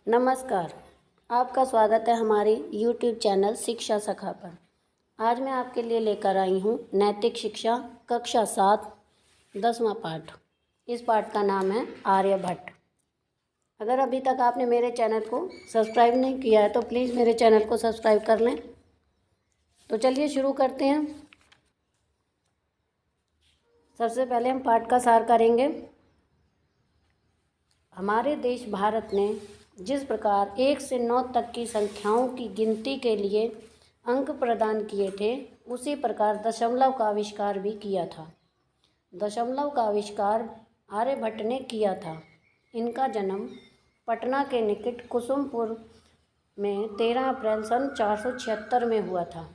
नमस्कार। आपका स्वागत है हमारी YouTube चैनल शिक्षा सखा पर। आज मैं आपके लिए लेकर आई हूँ नैतिक शिक्षा कक्षा 7 10वां पाठ। इस पाठ का नाम है आर्यभट्ट। अगर अभी तक आपने मेरे चैनल को सब्सक्राइब नहीं किया है तो प्लीज़ मेरे चैनल को सब्सक्राइब कर लें। तो चलिए शुरू करते हैं। सबसे पहले हम पाठ का सार करेंगे। हमारे देश भारत ने जिस प्रकार 1 से 9 तक की संख्याओं की गिनती के लिए अंक प्रदान किए थे, उसी प्रकार दशमलव का आविष्कार भी किया था। दशमलव का आविष्कार आर्यभट्ट ने किया था। इनका जन्म पटना के निकट कुसुमपुर में 13 अप्रैल सन 476 में हुआ था।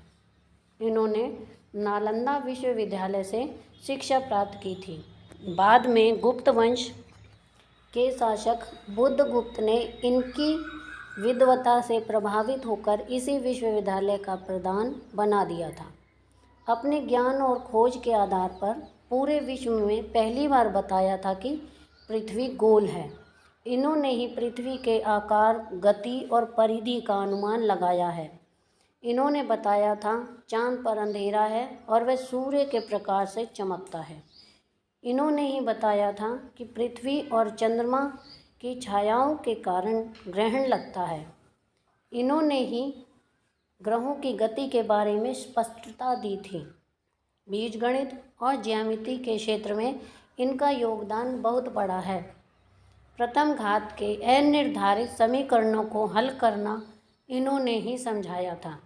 इन्होंने नालंदा विश्वविद्यालय से शिक्षा प्राप्त की थी। बाद में गुप्त वंश के शासक बुद्धगुप्त ने इनकी विद्वता से प्रभावित होकर इसी विश्वविद्यालय का प्रधान बना दिया था। अपने ज्ञान और खोज के आधार पर पूरे विश्व में पहली बार बताया था कि पृथ्वी गोल है। इन्होंने ही पृथ्वी के आकार, गति और परिधि का अनुमान लगाया है। इन्होंने बताया था चाँद पर अंधेरा है और वह सूर्य के प्रकाश से चमकता है। इन्होंने ही बताया था कि पृथ्वी और चंद्रमा की छायाओं के कारण ग्रहण लगता है। इन्होंने ही ग्रहों की गति के बारे में स्पष्टता दी थी। बीजगणित और ज्यामिति के क्षेत्र में इनका योगदान बहुत बड़ा है। प्रथम घात के अनिर्धारित समीकरणों को हल करना इन्होंने ही समझाया था।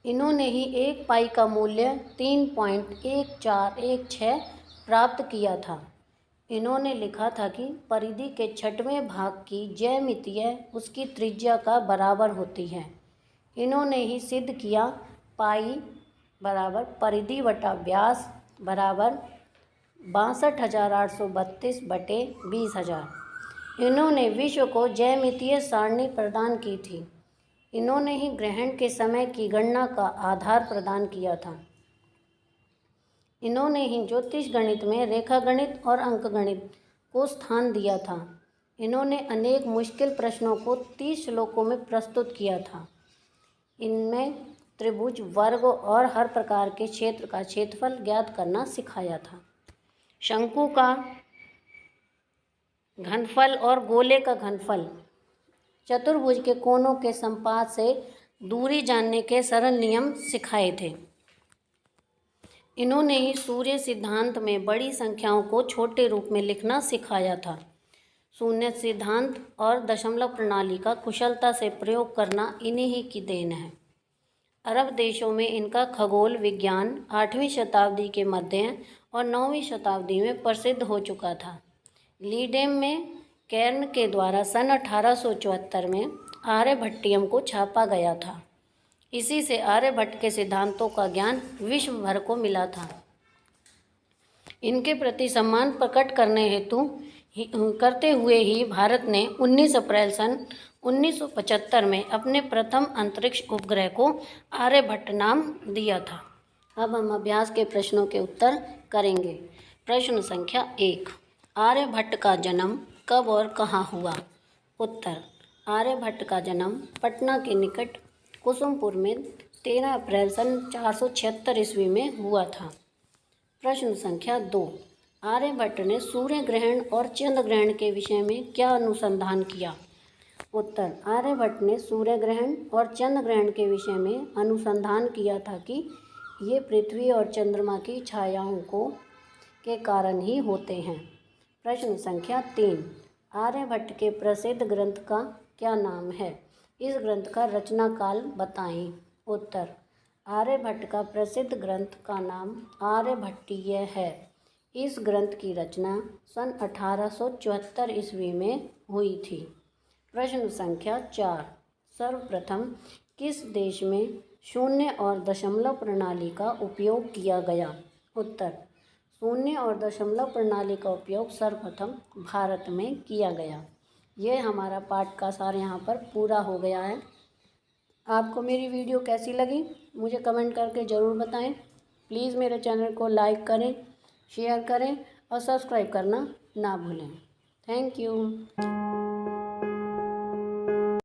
इन्होंने ही 1 पाई का मूल्य 3.1416 प्राप्त किया था। इन्होंने लिखा था कि परिधि के 6वें भाग की ज्यामिति उसकी त्रिज्या का बराबर होती है। इन्होंने ही सिद्ध किया पाई बराबर परिधि बटा व्यास बराबर 62,832/20,000। इन्होंने विश्व को ज्यामितीय सारणी प्रदान की थी। इन्होंने ही ग्रहण के समय की गणना का आधार प्रदान किया था। इन्होंने ही ज्योतिष गणित में रेखा गणित और अंक गणित को स्थान दिया था। इन्होंने अनेक मुश्किल प्रश्नों को 30 श्लोकों में प्रस्तुत किया था। इनमें त्रिभुज, वर्ग और हर प्रकार के क्षेत्र का क्षेत्रफल ज्ञात करना सिखाया था। शंकु का घनफल और गोले का घनफल, चतुर्भुज के कोनों के संपात से दूरी जानने के सरल नियम सिखाए थे। इन्होंने ही सूर्य सिद्धांत में बड़ी संख्याओं को छोटे रूप में लिखना सिखाया था। शून्य सिद्धांत और दशमलव प्रणाली का कुशलता से प्रयोग करना इन्हीं ही की देन है। अरब देशों में इनका खगोल विज्ञान 8वीं शताब्दी के मध्य और 9वीं शताब्दी में प्रसिद्ध हो चुका था। लीडेम में कैर्न के द्वारा सन 1874 में आर्यभट्टियम को छापा गया था। इसी से आर्यभट्ट के सिद्धांतों का ज्ञान विश्व भर को मिला था। इनके प्रति सम्मान प्रकट करते हुए ही भारत ने 19 अप्रैल सन 1975 में अपने प्रथम अंतरिक्ष उपग्रह को आर्यभट्ट नाम दिया था। अब हम अभ्यास के प्रश्नों के उत्तर करेंगे। प्रश्न संख्या 1, आर्यभट्ट का जन्म कब और कहाँ हुआ? उत्तर, आर्यभट्ट का जन्म पटना के निकट कुसुमपुर में 13 अप्रैल सन 476 ईस्वी में हुआ था। प्रश्न संख्या 2, आर्यभट्ट ने सूर्य ग्रहण और चंद्र ग्रहण के विषय में क्या अनुसंधान किया? उत्तर, आर्यभट्ट ने सूर्य ग्रहण और चंद्र ग्रहण के विषय में अनुसंधान किया था कि ये पृथ्वी और चंद्रमा की छायाओं के कारण ही होते हैं। प्रश्न संख्या 3, आर्यभट्ट के प्रसिद्ध ग्रंथ का क्या नाम है? इस ग्रंथ का रचना काल बताएं। उत्तर, आर्यभट्ट का प्रसिद्ध ग्रंथ का नाम आर्यभट्टीय है। इस ग्रंथ की रचना सन 1874 ईस्वी में हुई थी। प्रश्न संख्या 4, सर्वप्रथम किस देश में शून्य और दशमलव प्रणाली का उपयोग किया गया? उत्तर, शून्य और दशमलव प्रणाली का उपयोग सर्वप्रथम भारत में किया गया। यह हमारा पाठ का सार यहाँ पर पूरा हो गया है। आपको मेरी वीडियो कैसी लगी मुझे कमेंट करके ज़रूर बताएं। प्लीज़ मेरे चैनल को लाइक करें, शेयर करें और सब्सक्राइब करना ना भूलें। Thank you.